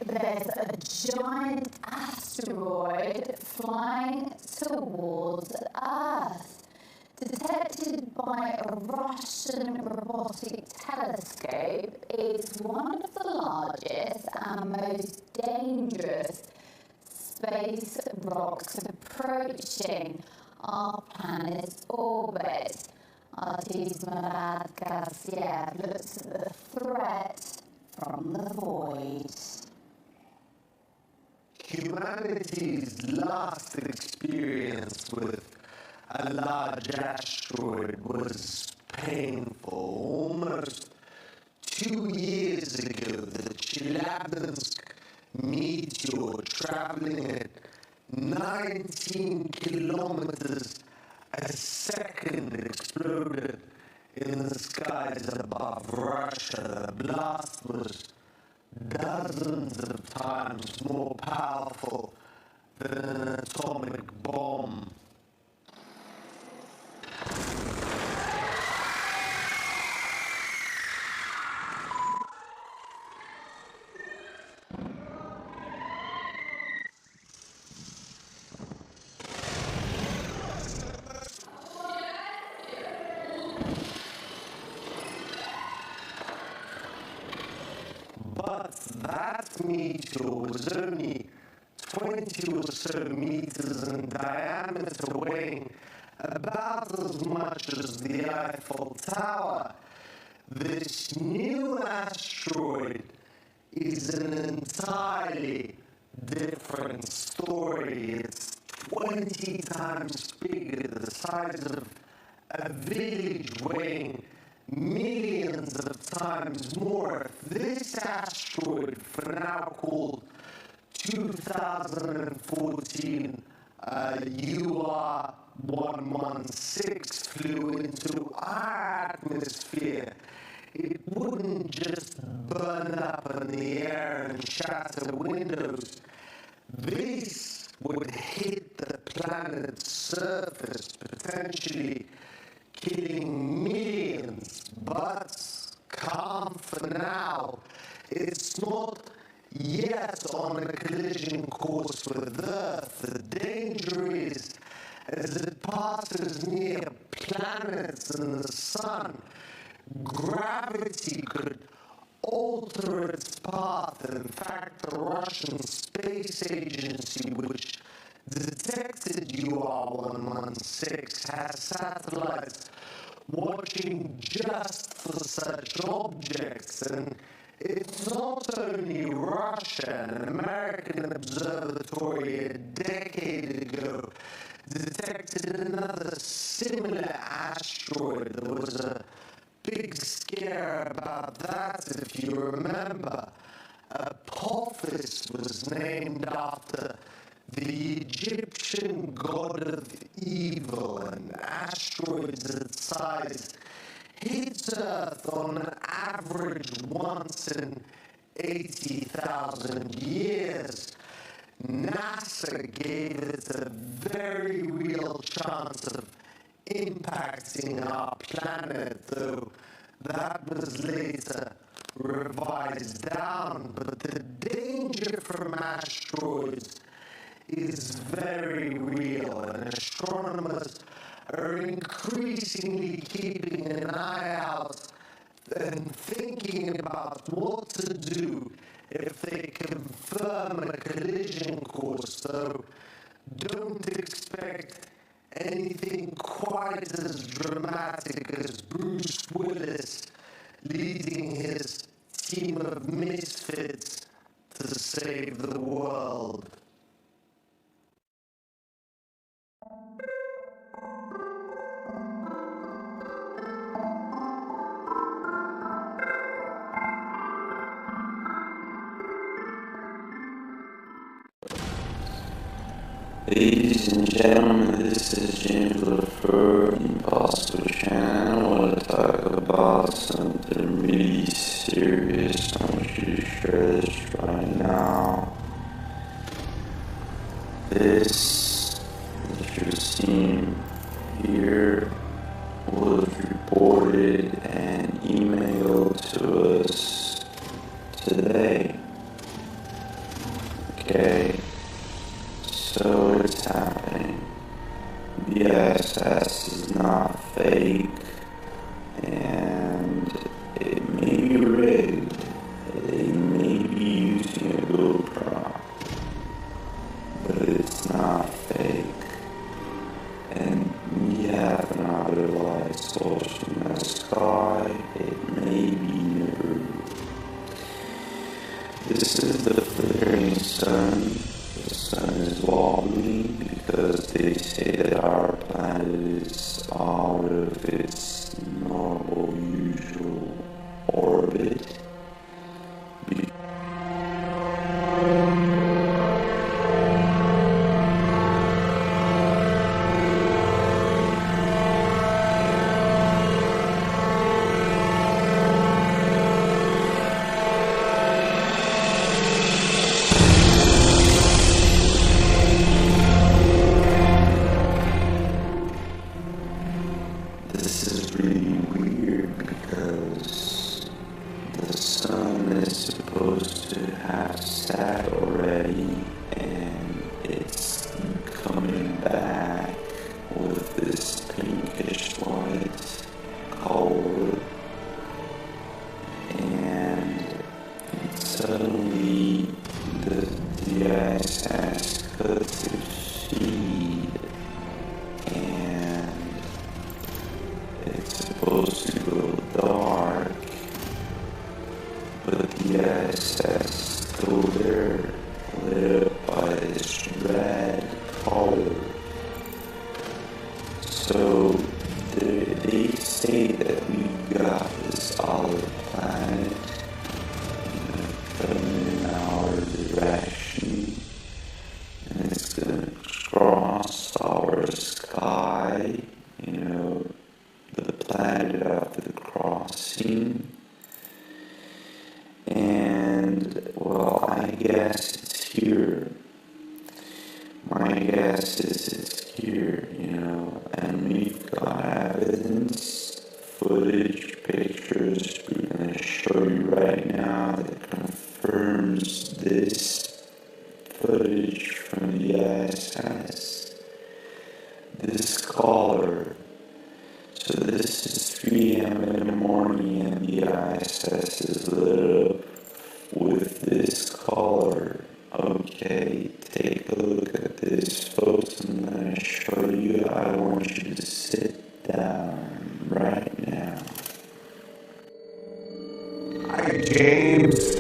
There's a giant asteroid flying towards Earth, detected by a Russian robotic telescope. It's one of the largest and most dangerous space rocks approaching our planet's orbit. Artis Murad Garcia looks at the threat from the void. Humanity's last experience with a large asteroid was painful. Almost 2 years ago, the Chelyabinsk meteor, traveling at 19 kilometers a second, exploded in the skies above Russia. The blast was dozens of times more powerful than an atomic bomb. But that meteor was only 20 or so meters in diameter, weighing about as much as the Eiffel Tower. This new asteroid is an entirely different story. It's 20 times bigger, the size of a village, weighing millions of times more. This asteroid, for now called 2014 UR116, flew into our atmosphere. It wouldn't just burn up in the air and shatter windows. This would hit the planet's surface, potentially killing millions. But calm for now. It's not yet on a collision course with Earth. The danger is, as it passes near planets and the sun, gravity could alter its path. In fact, the Russian Space Agency, which detected UR116, has satellites watching just for such objects. And it's not only Russia. An American observatory a decade ago detected another similar asteroid. There was a big scare about that, if you remember. Apophis was named after the Egyptian god of evil, and asteroids its size hits Earth on an average once in 80,000 years. NASA gave it a very real chance of impacting our planet, though that was later revised down. But the danger from asteroids is very real, and astronomers are increasingly keeping an eye out and thinking about what to do if they confirm a collision course. So don't expect anything quite as dramatic as Bruce Willis leading his team of misfits to save the world. Ladies and gentlemen, this is James LaFleur, Impossible Channel. I want to talk about something really serious. I want you to share this right now. This that you're seeing here was reported and emailed to us today. Okay, so it's happening. The ISS is not fake, and it may be rigged. They may be using a GoPro, but it's not fake. And we have another light source in the sky. It may be Nibiru. This is the flickering sun. The sun is wobbly because they say that our planet is out of its normal, usual orbit. This is really weird because the sun is supposed to have set already, and it's coming back with this pinkish light color, and suddenly the ISS cuts its feed, and it's supposed to go dark, but the ISS is still there, lit up by this red color. So they say that we got this other planet coming in our direction, and it's gonna cross our sky, the planet after the crossing. And well, I guess it's here. My guess is it's here, and we've got evidence, footage, pictures we're gonna show you right now that confirms this footage from the ISS. This color. So this is 3 a.m. in the morning, and the ISS is lit up with this color. Okay, take a look at this, folks. I'm gonna show you. I want you to sit down right now. Hi, James.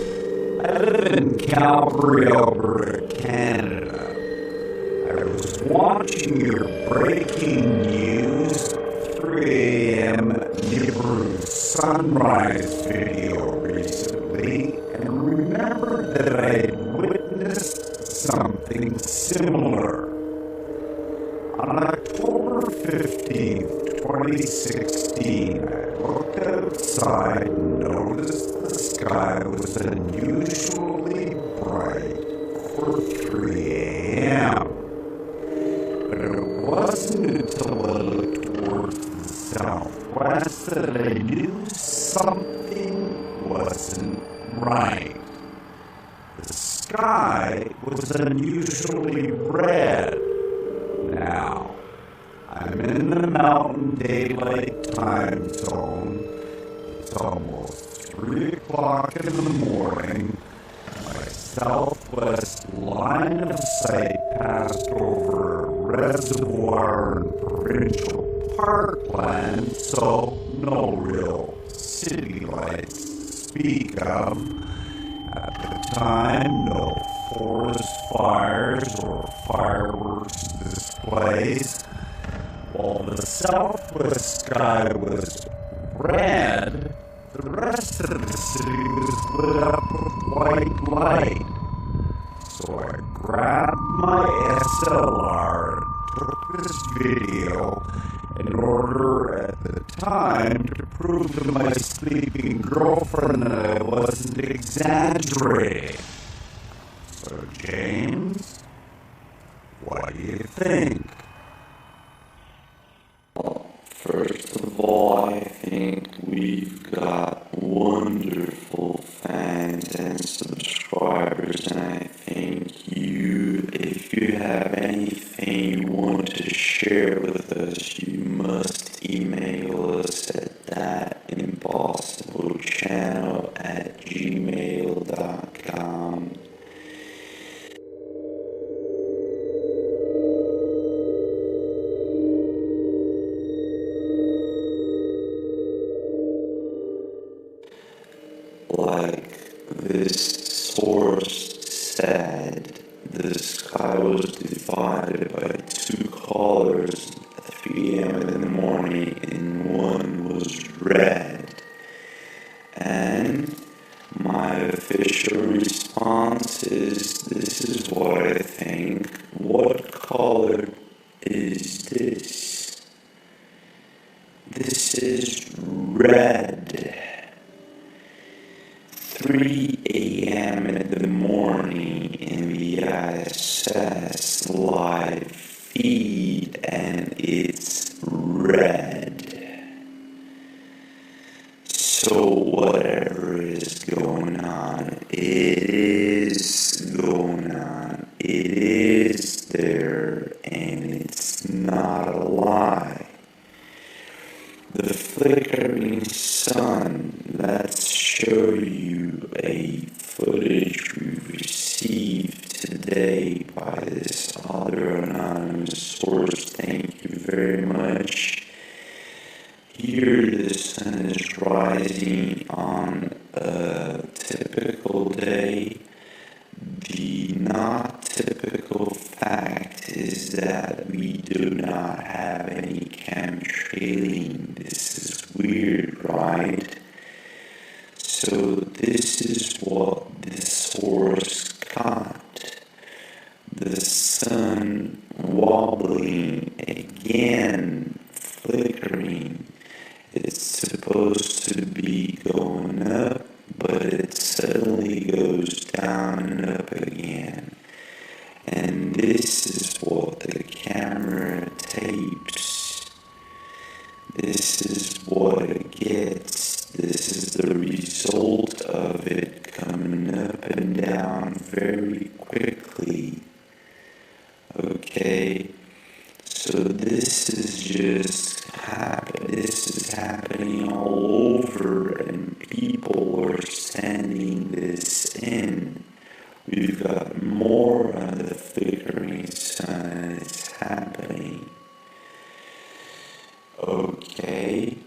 I live in Calgary, Alberta, Canada. I was watching your breaking news 3 a.m. Nibiru sunrise video recently, and remembered that I had witnessed something similar. On October 15th, 2016, I looked outside and noticed the sky was unusually bright for 3 a.m. But it wasn't until I looked towards the southwest that I knew something wasn't right. The sky was unusually red. Now, I'm in the Mountain Daylight Time Zone. It's almost 3 o'clock in the morning. My southwest line of sight passed over a reservoir and provincial parkland, so no real city lights to speak of. At the time, no forest fires or fireworks displays. While the southwest sky was red, the rest of the city was lit up with white light. So I grabbed my SLR and took this video in order at the time to prove to my sleeping girlfriend that I wasn't exaggerating. So James, What do you think? First of all, I think we've got wonderful fans and subscribers, and I think if you have anything you want to share with us, you must email us at thatimpossiblechannel@gmail.com. Like this source said, the sky was divided by two colors at 3 a.m. in the morning, and one was red. And my official response is, this is what I think. What color is this? This is red. 3 a.m. in the morning in the ISS live feed, and it's red. So whatever is going on, it is going on. It is there, and it's not a lie. The flickering sun, let's show you a footage we received today by this other anonymous source. Thank you very much. Here the sun is rising on a typical day. The not typical fact is that we do not have any chemtrailing. This is weird, right? So this is what the source got. The sun wobbling again, flickering. It's supposed to be going up, but it suddenly goes down and up again. And this is what the camera tapes. This is what it gets. This is the result of it coming up and down very quickly. Okay, so this is just this is happening all over, and people are sending this in. We've got more on the flickering sun, and it's happening. Okay,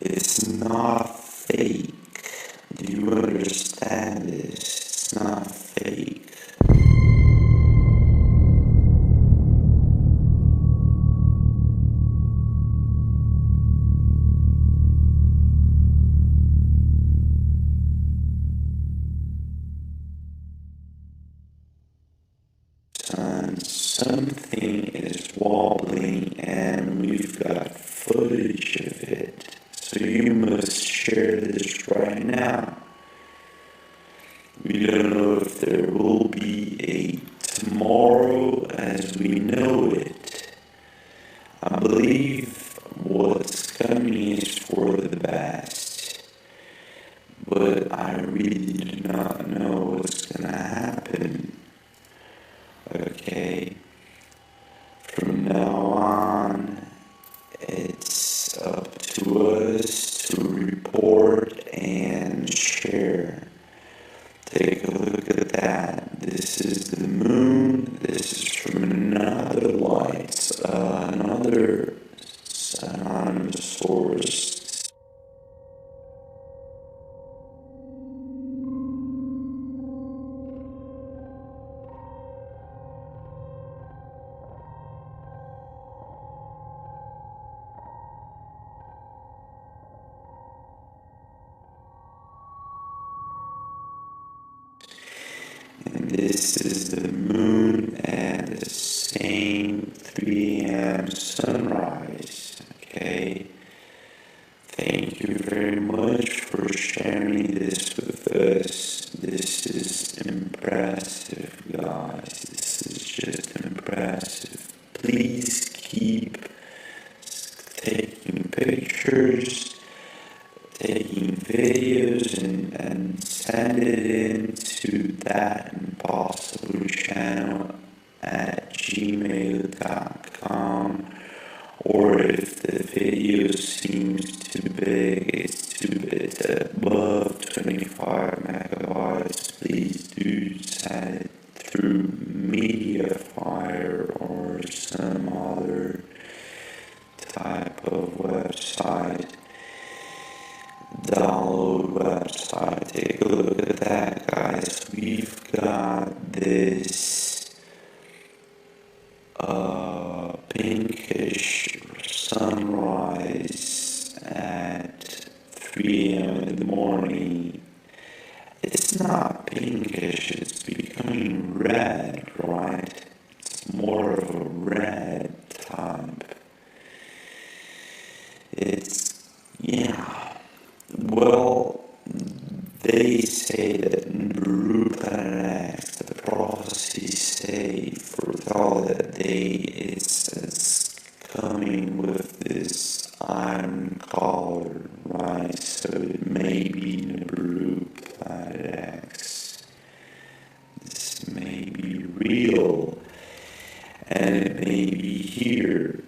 it's not fake. Do you understand this? It's not fake. Something is wobbling, and we've got footage of it. So you must share this right now. We don't know if there will be a tomorrow as we know it. I believe what's coming is for the best, but I really do not know what's gonna happen. Okay, from now on, it's up to us to report and share. Take a look at that. This is the moon. This is from another light, another anonymous source. And this is the moon at the same 3 a.m. sunrise. Okay. Thank you very much for sharing this with us. This is impressive, guys. This is just impressive. pictures, taking videos and send it into that impossible channel at gmail.com. Or if the video seems too big, it's above 25 megabytes, please do send it through Mediafire or some other type of website, download website. Take a look at that, guys. We've got this pinkish sunrise at 3 a.m. in the morning. It's not pinkish, it's becoming red, right? It's more of a red type. Well, they say that Nibiru Planet X, the prophecies say, foretell that day is coming with this iron collar, right? So it may be Nibiru Planet X. This may be real, and it may be here.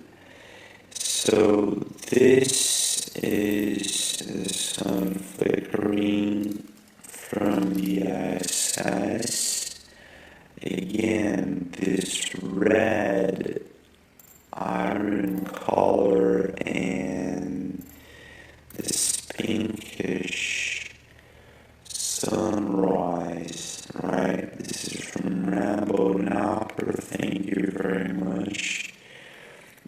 So this is the sun flickering from the ISS. Again, this red iron color and this pinkish sunrise, right? This is from Rambo Napper. Thank you very much.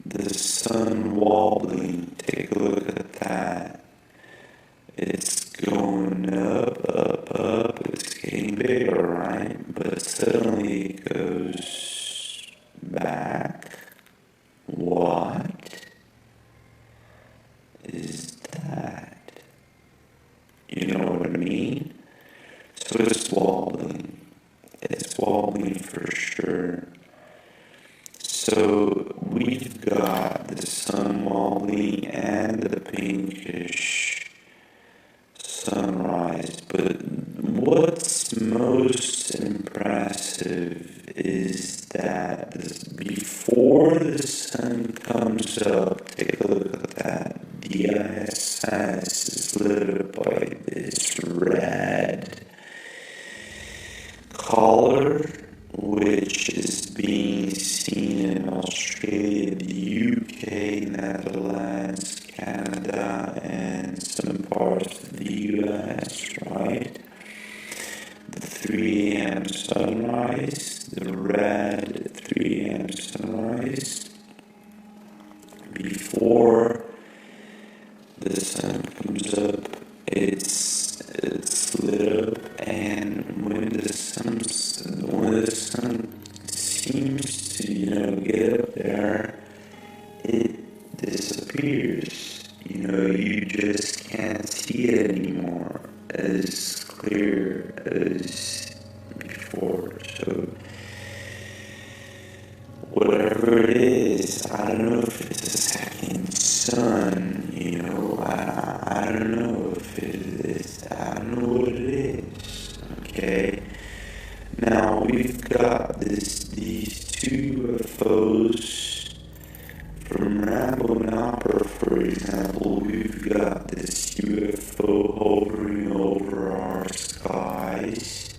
The sun wobbling, take a look at that. It's going up, it's getting bigger, right? But suddenly it goes back. What is that? You know what I mean? So it's wobbling. It's wobbling for sure. So we've got the sun wobbling and the pinkish sunrise, but what's most impressive is that before the sun comes up, take a look at that, the ISS is lit up by this red color, which is being seen in Australia, the UK, Netherlands, Canada, and some parts of the US, right? The 3 a.m. sunrise, the red 3 a.m. sunrise, before the sun comes up, it's lit up, and when the sun seems to, get up there, it disappears. You just can't see it anymore as clear as before. So whatever it is, I don't know if it's a second sun, I don't know if it is, I don't know what it is, okay? Now we've got these two UFOs from Rambo Napper, for example. We've got this UFO hovering over our skies.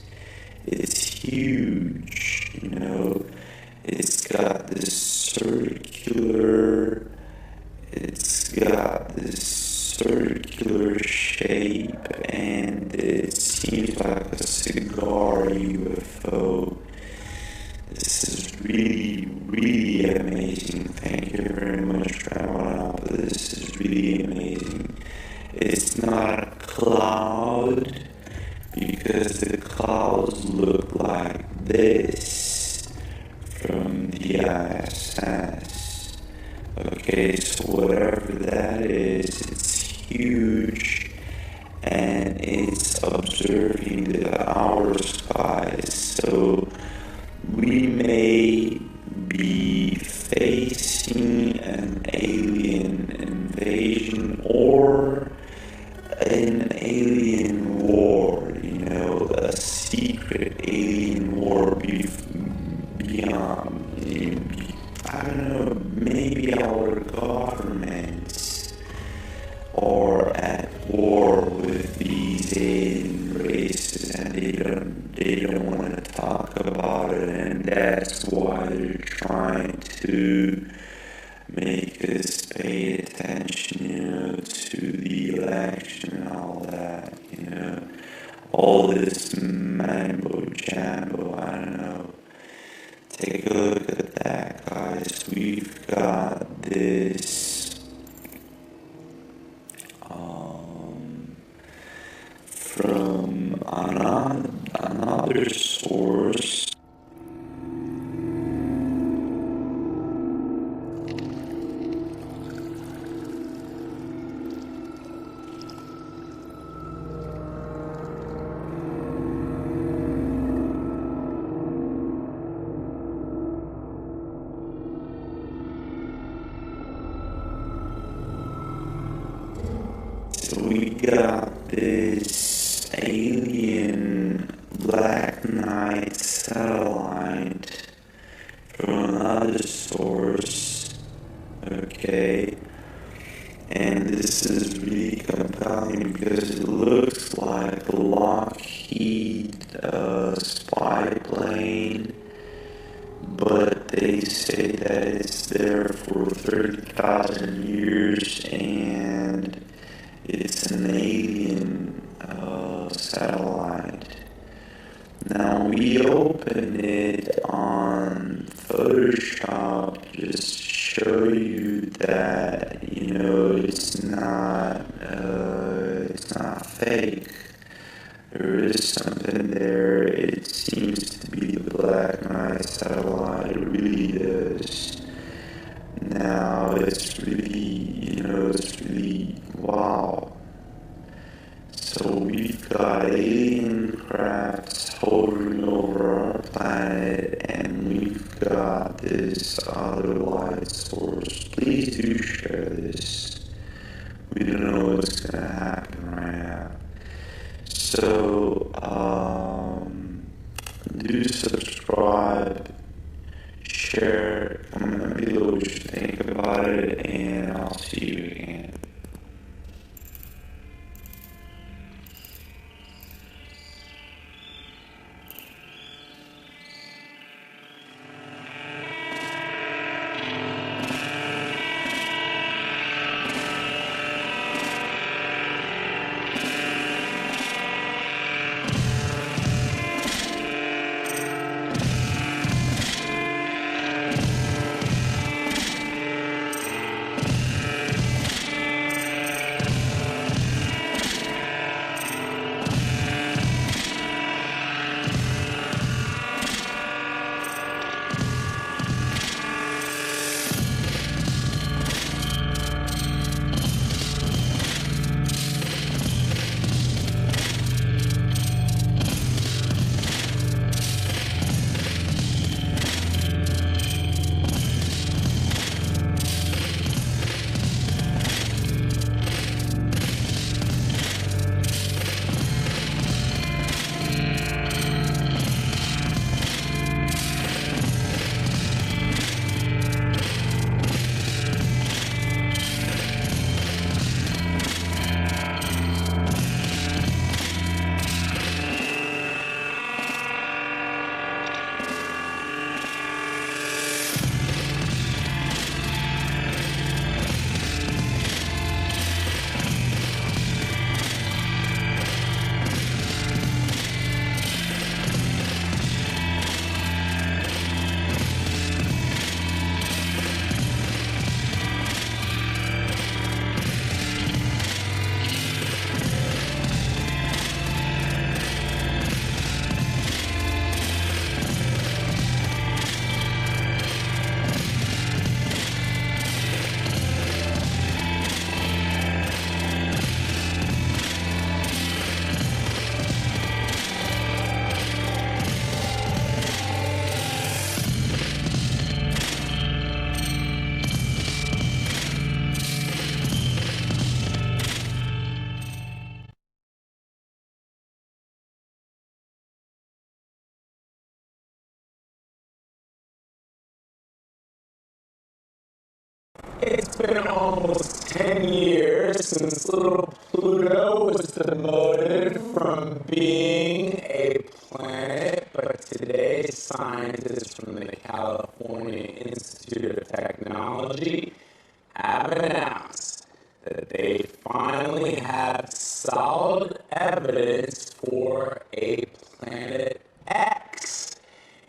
It's huge, it's got this circular shape, and it seems like a cigar UFO. This is really, really amazing. Thank you very much, Ramon. This is really amazing. It's not a cloud, because the clouds look like this from the ISS. Okay, so whatever that is, it's huge, and it's observing our skies. So we may be facing an alien invasion, or alien war beyond, I don't know, maybe our governments are at war with these alien races and they don't want to talk about it, and that's why they're trying to make us pay attention, to the election and all that, all this mambo jambo, I don't know. Take a look at that, guys. We've got this from another source. So we got this alien Black Knight satellite from another source, okay? And this is really compelling because it looks like a Lockheed spy plane, but they say that it's there for 30,000 years and it's an alien satellite. Now we open it on Photoshop just to show you that it's not fake. There is something there. It seems to be the Black Knight satellite. It really is. Now it's really wow. So we've got alien crafts hovering over our planet, and we've got this other light source. Please do share this. We don't know what's gonna happen right now. So do subscribe, share, comment below what you think about it, and I'll see you again. it's been almost 10 years since little Pluto was demoted from being a planet, but today scientists from the California Institute of Technology have announced that they finally have solid evidence for a Planet X,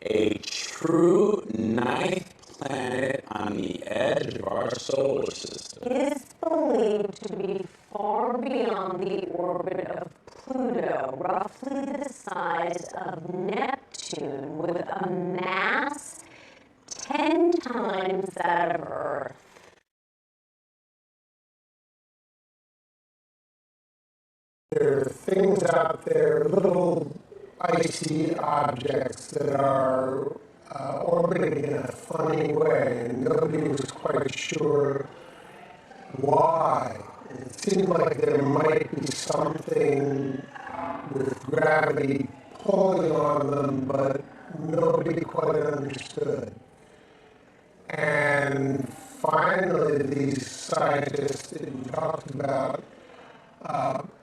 a true ninth planet on the edge of our solar system. It is believed to be far beyond the orbit of Pluto, roughly the size of Neptune, with a mass 10 times that of Earth. There are things out there, little icy objects that are orbiting in a funny way, and nobody was quite sure why. It seemed like there might be something with gravity pulling on them, but nobody quite understood. And finally, these scientists that you talked about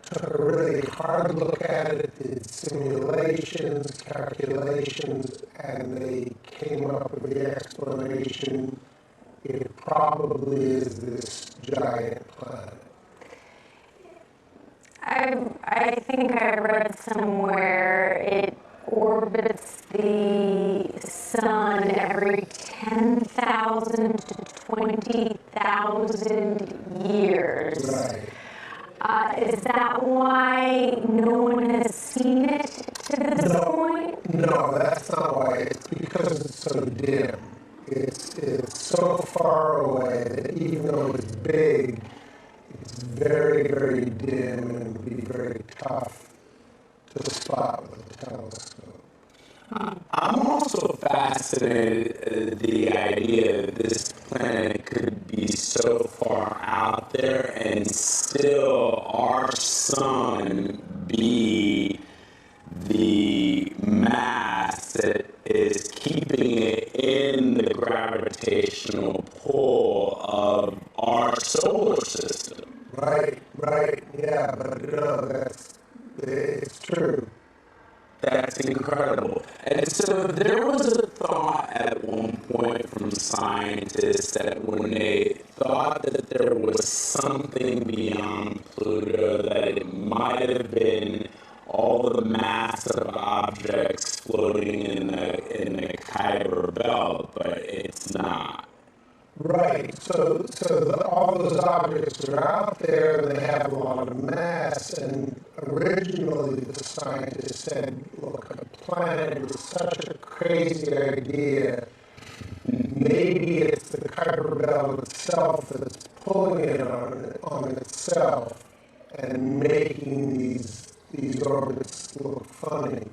took a really hard look at it, did simulations, calculations, and they came up with the explanation. It probably is this giant planet. I think I read somewhere it orbits the sun every 10,000 to 20,000 years. Right. Is that why no one has seen it to this point? No, that's not why. It's because it's so dim. It's so far away that even though it's big, it's very, very dim and would be very tough to spot with a telescope. I'm also fascinated at the idea that this planet could be so far out there and still our sun be the mass that is keeping it in the gravitational pull of our solar system. Right, yeah, but no, it's true. That's incredible. And so there was a thought at one point from scientists that when they thought that there was something beyond Pluto, that it might have been all the massive objects floating in the Kuiper Belt, but it's not. Right, so all those objects are out there, and they have a lot of mass, and originally the scientists said, look, a planet is such a crazy idea, maybe it's the Kuiper Belt itself that's pulling it on itself and making these orbits look funny.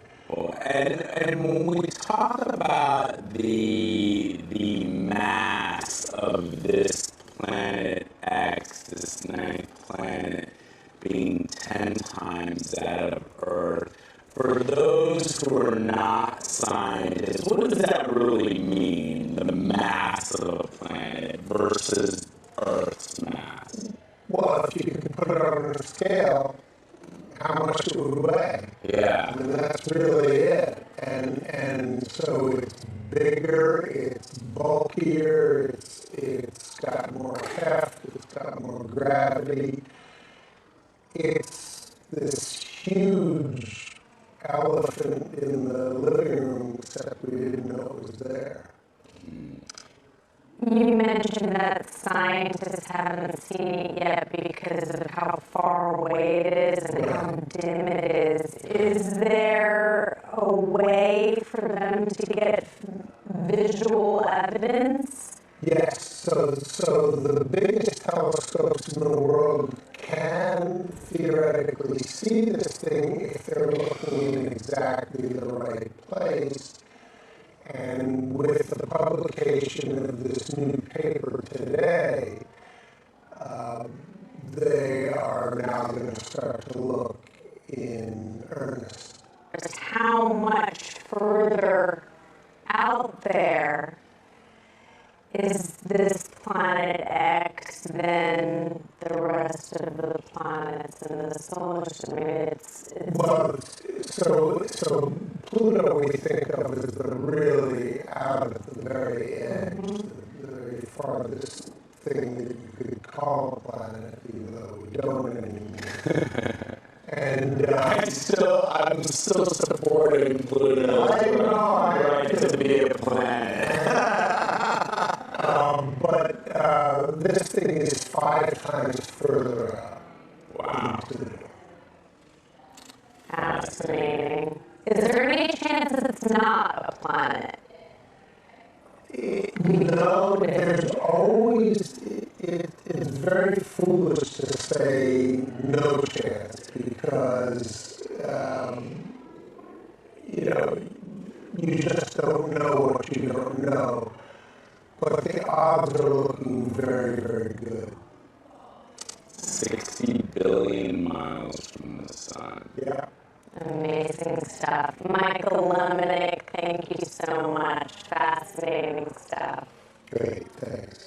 And when we talk about the mass of this Planet X, this ninth planet, being 10 times that of Earth, for those who are not scientists, what does that really mean, the mass of a planet versus Earth's mass? Well, if you can put it on a scale, how much it would weigh. Yeah. I mean, that's really it. And so it's bigger, it's bulkier, it's got more heft, it's got more gravity. It's this huge elephant in the living room, except we didn't know it was there. You mentioned that scientists haven't seen it yet because of how far away it is and how dim it is. Is there a way for them to get visual evidence? Yes, so the biggest telescopes in the world can theoretically see this thing if they're looking in exactly the right place. And with the publication of this new paper today, they are now going to start to look in earnest. How much further out there is this planet X than the rest of the planets in the solar system? I mean, it's Well, so Pluto we think of as the really out at the very edge, the very farthest thing that you could call a planet, even though we don't anymore. And I'm still supporting Pluto. I know, Right to be a planet. but this thing is 5 times further out. Wow. fascinating. Is there any chance it's not a planet? No, there's always, it's very foolish to say no chance because, you just don't know what you don't know. But the odds are looking very, very good. 60 billion miles from the sun. Yeah. Amazing stuff. Michael Lemonik, thank you so much. Fascinating stuff. Great, thanks.